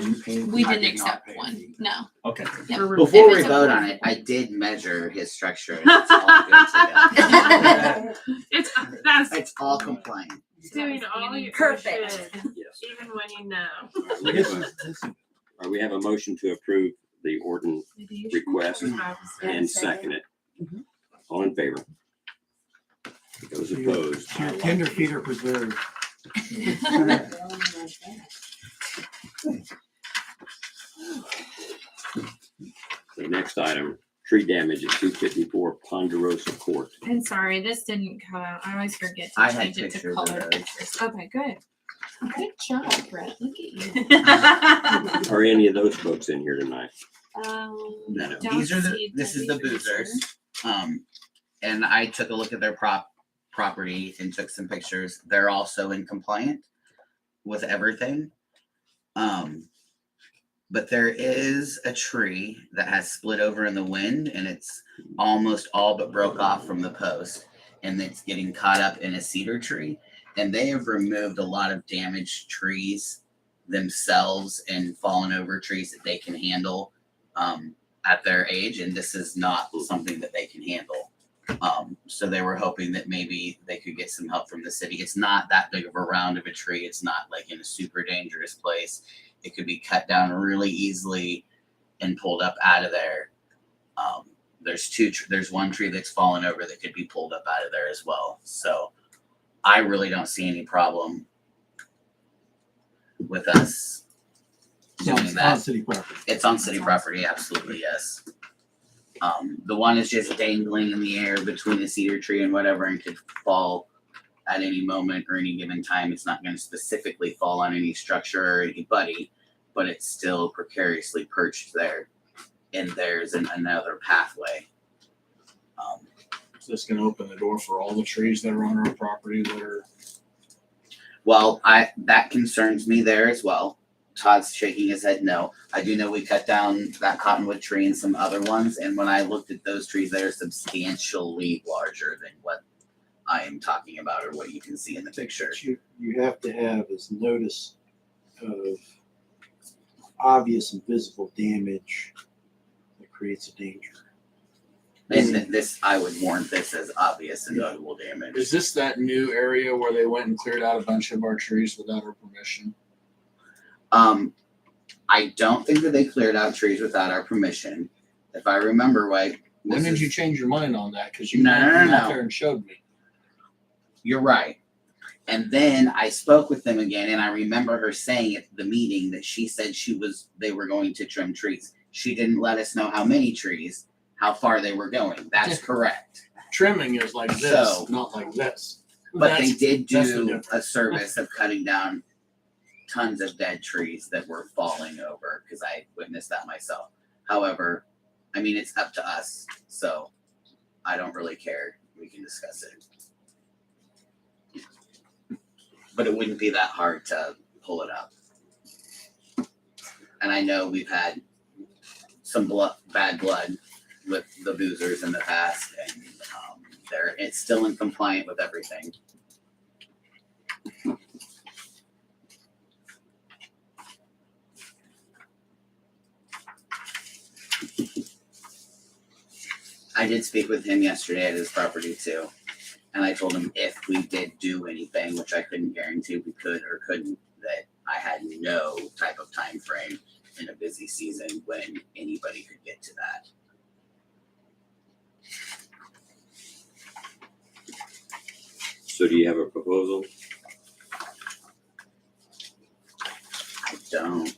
We I didn't did not accept pay one. the- No. Okay. Yeah. Before If we it's vote a- on it, I did measure his structure. And it's all good to go. That's It's all compliant. doing all you Perfect. should, Yes. even when you know. We have we have a motion to approve the ordinance request and second it. Mhm. All in favor? Those opposed? Your tender feet are preserved. The next item, tree damage at 254 Ponderosa Court. I'm sorry, this didn't cut out. I always forget to I had change it to pictures of color those. pictures. Okay, good. Good job, Brett. Look at you. Are any of those folks in here tonight? No, Don't these are see this is the boozers. And I took a look at their property and took some pictures. They're also in compliant with everything. But there is a tree that has split over in the wind, and it's almost all but broke off from the post, and it's getting caught up in a cedar tree. And they have removed a lot of damaged trees themselves and fallen over trees that they can handle at their age, and this is not something that they can handle. So they were hoping that maybe they could get some help from the city. It's not that big of a round of a tree. It's not like in a super dangerous place. It could be cut down really easily and pulled up out of there. There's one tree that's fallen over that could be pulled up out of there as well. So I really don't see any problem with us doing On that. city property. It's on city property, absolutely, yes. The one is just dangling in the air between a cedar tree and whatever and could fall at any moment or any given time. It's not going to specifically fall on any structure or anybody, but it's still precariously perched there. And there's another pathway. Is this gonna open the door for all the trees that are on our property that are? Well, that concerns me there as well. Todd's shaking his head no. I do know we cut down that cottonwood tree and some other ones, and when I looked at those trees, they're substantially larger than what I am talking about or what you can see in the picture. What you have to have is notice of obvious and visible damage that creates a danger. And this, I would warrant this as obvious and notable damage. Is this that new area where they went and cleared out a bunch of our trees without our permission? I don't think that they cleared out trees without our permission. If I remember right. When this did is- you change your mind on that? Cause you No, went no, out no. there and showed me. You're right. And then I spoke with them again, and I remember her saying at the meeting that she said they were going to trim trees. She didn't let us know how many trees, how far they were going. That's correct. Trimming is like this, So- not like this. But they did that's the do difference. a service of cutting down tons of dead trees that were falling over because I witnessed that myself. However, I mean, it's up to us. So I don't really care. We can discuss it. But it wouldn't be that hard to pull it up. And I know we've had some bad blood with the boozers in the past, and it's still in compliant with everything. did speak with him yesterday at his property too. And I told him if we did do anything, which I couldn't guarantee we could or couldn't, that I had no type of time frame in a busy season when anybody could get to that. So do you have a proposal? I don't.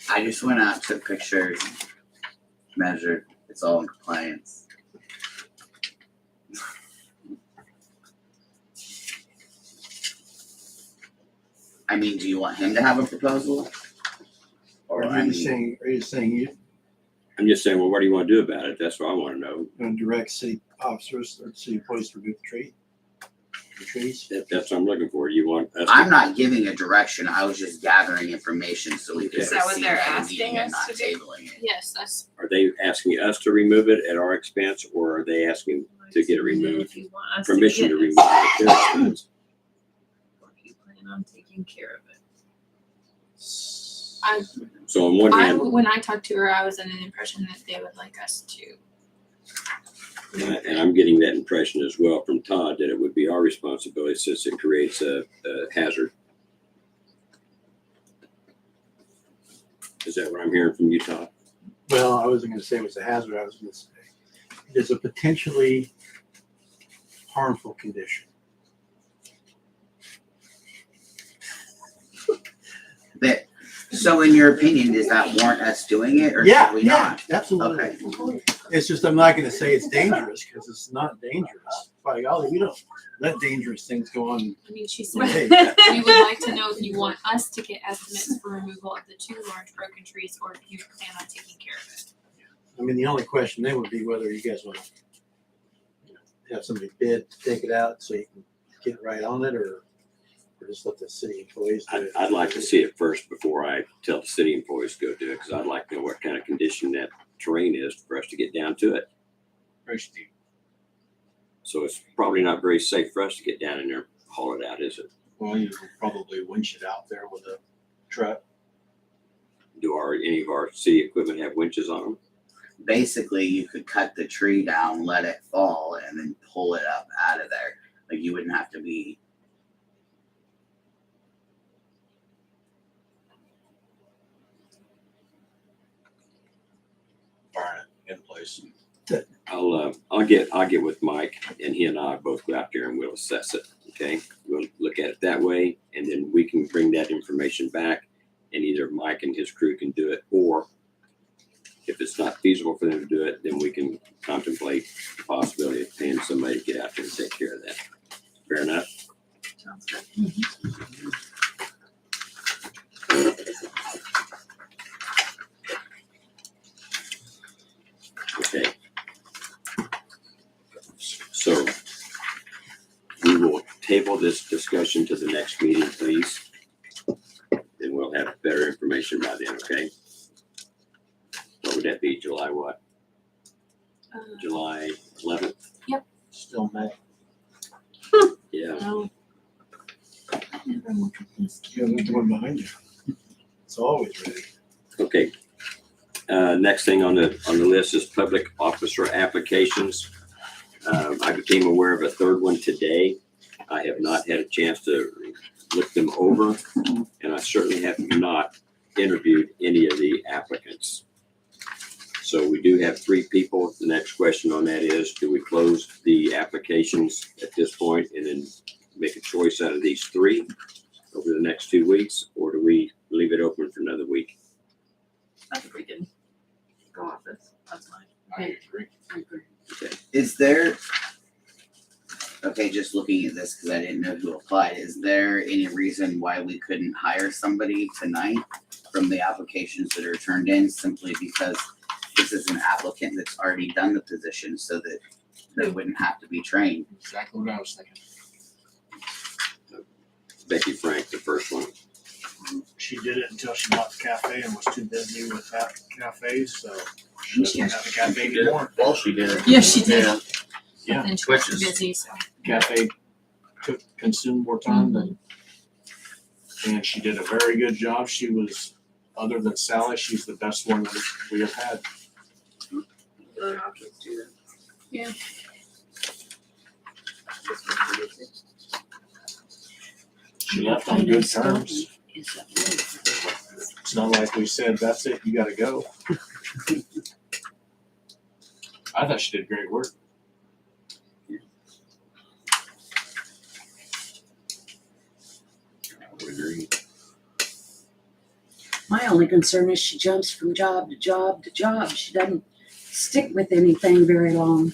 I just went out, took pictures, measured. It's all in compliance. I mean, do you want him to have a proposal? Or Are I you mean, saying you're I'm just saying, well, what do you want to do about it? That's what I want to know. going to direct city officers or city employees to remove the trees? That's what I'm looking for. You want us I'm to, not giving a direction. I was just gathering information so we could Is that what proceed they're at a asking meeting and us not to do? tabling it. Yes, that's, are they asking us to remove it at our expense, or are they asking to get it removed? If you want us Permission to to get remove it, it at their expense? or if you plan on taking care of it. So on one hand, when I talked to her, I was under the impression that they would like us to. and I'm getting that impression as well from Todd, that it would be our responsibility since it creates a hazard. Is that what I'm hearing from you, Todd? Well, I wasn't gonna say it was a hazard, I was gonna say it is a potentially harmful condition. That, so in your opinion, does that warrant us doing it or Yeah, should we yeah, not? absolutely. It's just, I'm not gonna say it's dangerous, because it's not dangerous. By golly, we don't let dangerous things go on. I mean, she said, Hey, we would like to know if you want us to get estimates for removal of the 2 large broken trees or if you plan on taking care of it. I mean, the only question then would be whether you guys want to have somebody bid to take it out so you can get right on it, or just let the city employees do it. I'd like to see it first before I tell the city employees to go do it, because I'd like to know what kind of condition that terrain is for us to get down to it. Very steep. So it's probably not very safe for us to get down in there and haul it out, is it? Well, you will probably winch it out there with a truck. Do any of our city equipment have winches on them? Basically, you could cut the tree down, let it fall, and then pull it up out of there. Like you wouldn't have to be. Burn it in place. I'll get with Mike, and he and I both go out there and we'll assess it. Okay, we'll look at it that way, and then we can bring that information back, and either Mike and his crew can do it, or if it's not feasible for them to do it, then we can contemplate the possibility of paying somebody to get out there and take care of that. Fair enough? Sounds good. Okay. So we will table this discussion to the next meeting, please. Then we'll have better information by then, okay? What would that be, July what? July 11th? Still May. Yeah. No. I never look at this. You have the one behind you. It's always ready. Okay. Next thing on the list is public officer applications. I became aware of a third one today. I have not had a chance to look them over, and I certainly have not interviewed any of the applicants. So we do have 3 people. The next question on that is, do we close the applications at this point and then make a choice out of these 3 over the next 2 weeks, or do we leave it open for another week? I think we can go off this. That's fine. I agree. Is there? Okay, just looking at this because I didn't know who applied. Is there any reason why we couldn't hire somebody tonight from the applications that are turned in, simply because this is an applicant that's already done the position, so that they wouldn't have to be trained? Exactly what I was thinking. Becky Frank, the first one. She did it until she bought the cafe and was too busy with that cafe, so she doesn't have the cafe anymore. Well, she did. Yeah, she did. Yeah. Yeah. But then she was Which is- busy, so. Cafe consumed more time and she did a very good job. She was, other than Sally, she's the best one that we have had. Other options do that. She left on good Finance terms. is up there. It's not like we said, that's it, you gotta go. I thought she did great work. I would agree. My only concern is she jumps from job to job to job. She doesn't stick with anything very long.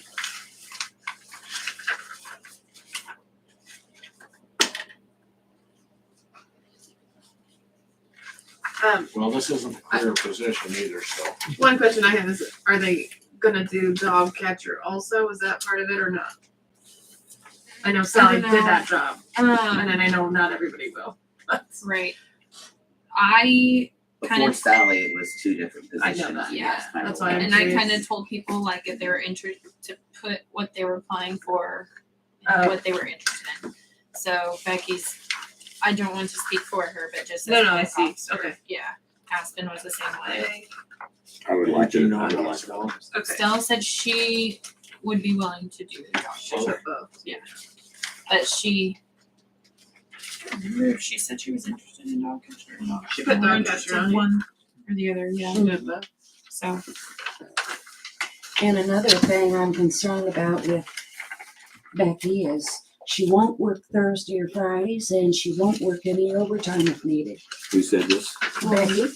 Well, this isn't a clear position either, so. One question I have is, are they gonna do dog catcher also? Is that part of it or not? I know Sally don't did know. that job, and then I know not everybody will. Right. I kind Before of, Sally, it was two different I know positions. that, yeah, That's my that's role. why I'm and I curious. kind of told people like if they were interested to put what they were applying for, Oh. what they were interested in. So Becky's, I don't want to speak for her, but just No, as no, a I see. officer, Okay. yeah. Aspen was the same way. I would like You to, know I would about like, Stella? Okay. Stella said she would be willing to do the job, So both. but she. I don't remember if she said she was interested in dog catcher or not. She put More dog interested catcher on in it. one or the other, yeah. She did both. So And another thing I'm concerned about with Becky is she won't work Thursday or Fridays and she won't work any overtime if needed. who said this? Becky?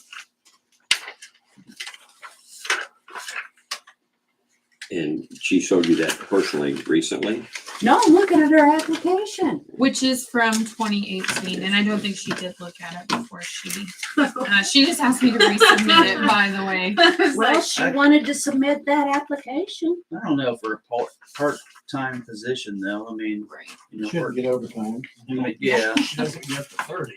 And she showed you that personally recently? No, I'm looking at her application. which is from 2018, and I don't think she did look at it before she. She just asked me to resubmit it, by the way. Well, she wanted to submit that application. I don't know for a part-time position though. I mean, Right. you know, Shouldn't get overtime. yeah, She doesn't get to 30,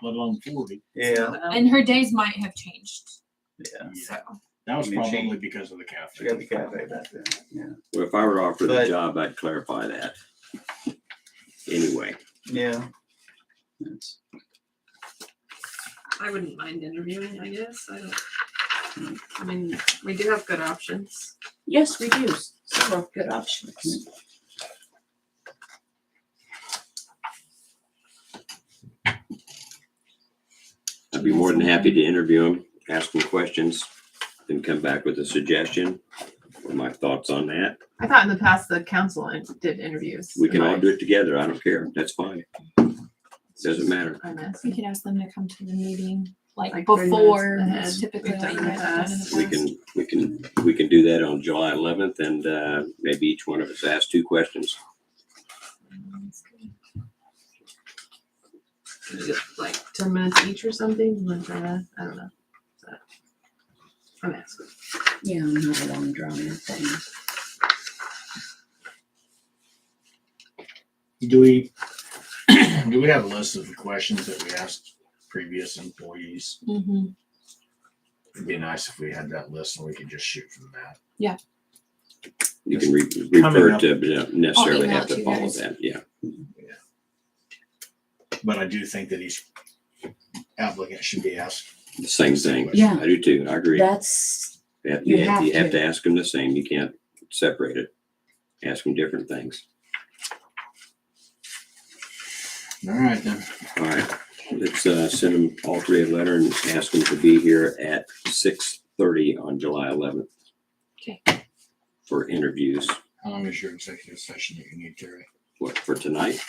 let alone 40. yeah, And her days might have changed. yeah. So That was I mean, she- probably because of the cafe. She got the cafe back there. Yeah, Well, if I were to offer the But- job, I'd clarify that. Anyway, yeah. That's, I wouldn't mind interviewing, I guess. I mean, we do have good options. Yes, we do. Several good options. I'd be more than happy to interview them, ask them questions, and come back with a suggestion or my thoughts on that. I thought in the past the council did interviews. We can all do it together. I don't care. That's fine. Doesn't matter. I'm we asking. could ask them to come to the meeting like, Like 30 before. minutes That's ahead. typically We've what you done guys have done in the past. We can do that on July 11th and maybe each one of us ask 2 questions. Is it like 10 minutes each or something? You wanna try that? I don't know. I'm asking. Yeah, not a long drawn out thing. Do we have a list of the questions that we asked previous employees? Mm-hmm. It'd be nice if we had that list and we could just shoot from that. You can Coming refer up. to, but you don't necessarily email have it to to you follow guys. that. Yeah. But I do think that each applicant should be asked. The same thing. Yeah. I do too. I agree. That's, You you have, have you have to. to ask them the same. You can't separate it. Ask them different things. All right then. All right. Let's send them all 3 a letter and ask them to be here at 6:30 on July 11th. Okay. For interviews. How long is your executive session that you need, Terry? What, for tonight?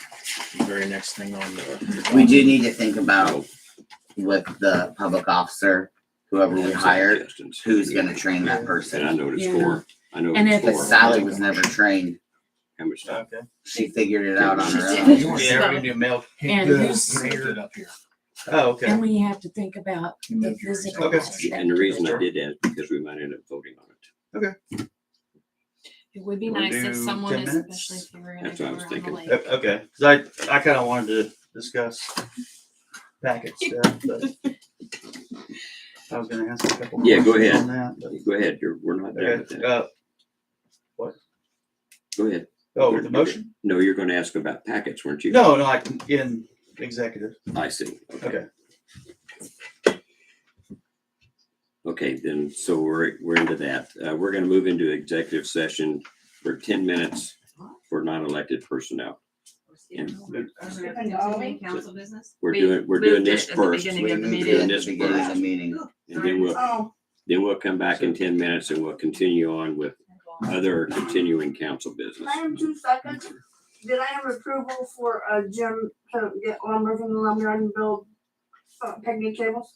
The very next thing on the. We do need to think about with the public officer, whoever we hire, Suggestions. who's gonna train that And I person. know what it's Yeah. for. I know what And it's if But for. it's- Sally was never trained. How much time? Okay. She figured it out on her She own. did. Yeah, we're gonna do mail. And Yeah, who's- he moved it up here. Oh, okay. and we have to think about You the moved yours. physical Okay. aspect. And the reason I did that is because we might end up voting on it. It would be We'll nice if do someone, 10 minutes. especially if you were gonna That's what I go was around the thinking. lake. Okay, because I kind of wanted to discuss packet stuff, but I was gonna ask a couple. Yeah, go questions ahead. on that, but- Go ahead. We're not done with Okay, that. Go ahead. oh, with the motion? No, you're going to ask about packets, weren't you? No, like in executive. I see. Okay. Okay. Okay, then, so we're into that. We're going to move into executive session for 10 minutes for non-elected personnel. And Council business? we're We doing moved this it at the first. beginning We of the moved it meeting. at the This beginning of first. the meeting. And then we'll come back in 10 minutes and we'll continue on with other continuing council business. I am 2 seconds. Did I have approval for Jim to get lumber from the lumberyard and build picnic tables?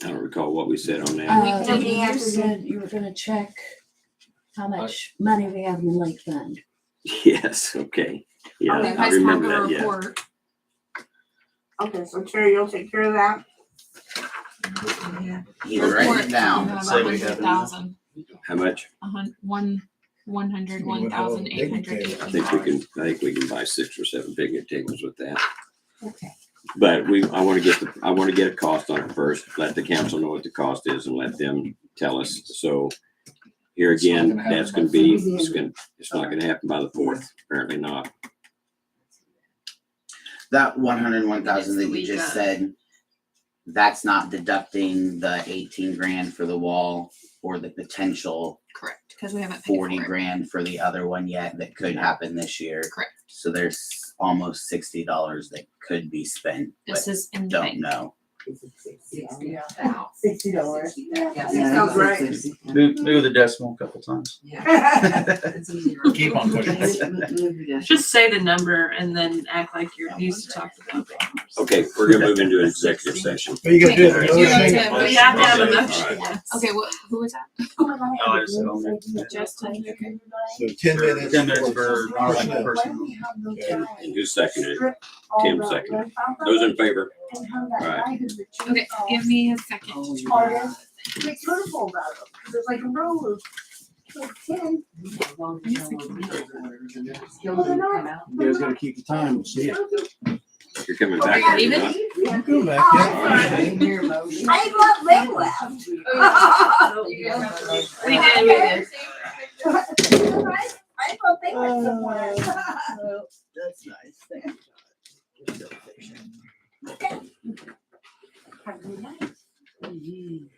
I don't recall what we said on that. You said you were gonna check how much money we have in the lake fund. Yes, okay. Yeah, You I guys have remember a that, yeah. report. Okay, so Terry, you'll take care of that. He's writing it You down. have Say we have 100,000, How much? 100,800. I think we can buy 6 or 7 picnic tables with that. Okay. But I want to get a cost on it first, let the council know what the cost is and let them tell us. So here It's not again, gonna happen that's by gonna be, it's not gonna happen by the 4th, apparently not. That 101,000 that you It's the just week said, that's not deducting the 18 grand for the wall or the potential Correct, because we haven't paid 40 for it. grand for the other one yet that could happen this year. Correct. So there's almost $60 that could be spent, This but is in the don't bank. know. $60. Yeah, Sounds right. Move the decimal a couple times. Keep on pushing. Just say the number and then act like you're used to talking about it. Okay, we're gonna move into an executive session. Are you gonna do the Okay, you have motion? to- We have to have a Motion. motion, Alright. yes. Okay, who was that? Oh, I just said on there. Justin, okay. So 10 minutes. 10 minutes for non-elected personnel. personnel. And who seconded it? Tim seconded. Those in favor? Alright. Okay, give me a second. It's beautiful about them, because it's like a road. Like 10. Well, they're not. You guys gotta keep the time, see it. You're coming Are back. you are you leaving? not? I'm coming back, yeah. I ain't got leg left. We did. I thought they went somewhere. That's nice. Thank you.